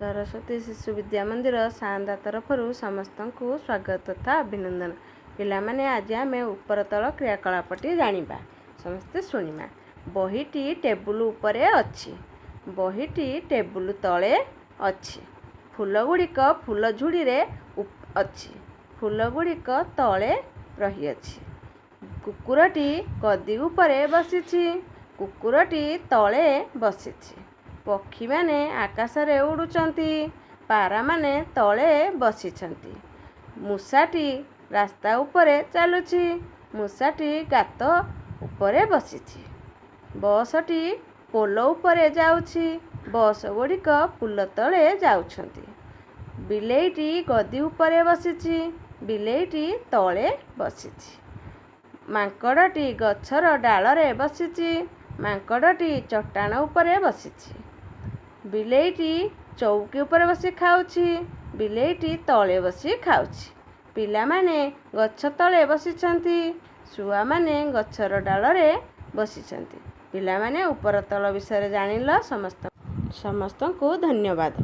सरस्वती शिशु विद्या मंदिर सान्दा तरफरु समस्तंकु स्वागत तथा अभिनंदन। पिलामाने आज आमे ऊपर तल क्रियाकलापटी जानिबा समस्ते सुनिमा। बहीटी टेबुल उपरे अछि। बहीटी टेबुल तले अछि। फूल गुड़िक फूल झुड़ी रे अछि। फूल गुड़िक तले रही अछि। कुकुरटी गदी उपरे बसिछि। कुकुरटी तले बसिछि। पक्षी माने आकाश रे उड़ुचंती। पारा माने तले बसिछंती। मूसाटी रास्ता उपरे चालुछि। मूसाटी गात उपरे बसिछि। बसटी पोल उपरे जाउछि। बस गुड़िक पुल तले जाउछंती। बिलेईटी गदी उपरे बसिछि। बिलेईटी तले बसिछि। मांकड़टी गछर डालरे बसिछि। मांकड़टी चट्टान उपरे बसिछि। बिलेईटी चौकी उपरे बसी खाउछि। बिलेईटी तले बसी खाउछि। पिलामाने गछ तले बसिछंती। शुआ माने गछर डालरे बसिछंती। पिलामाने ऊपर तल विषय जानिल। समस्तंकु धन्यवाद।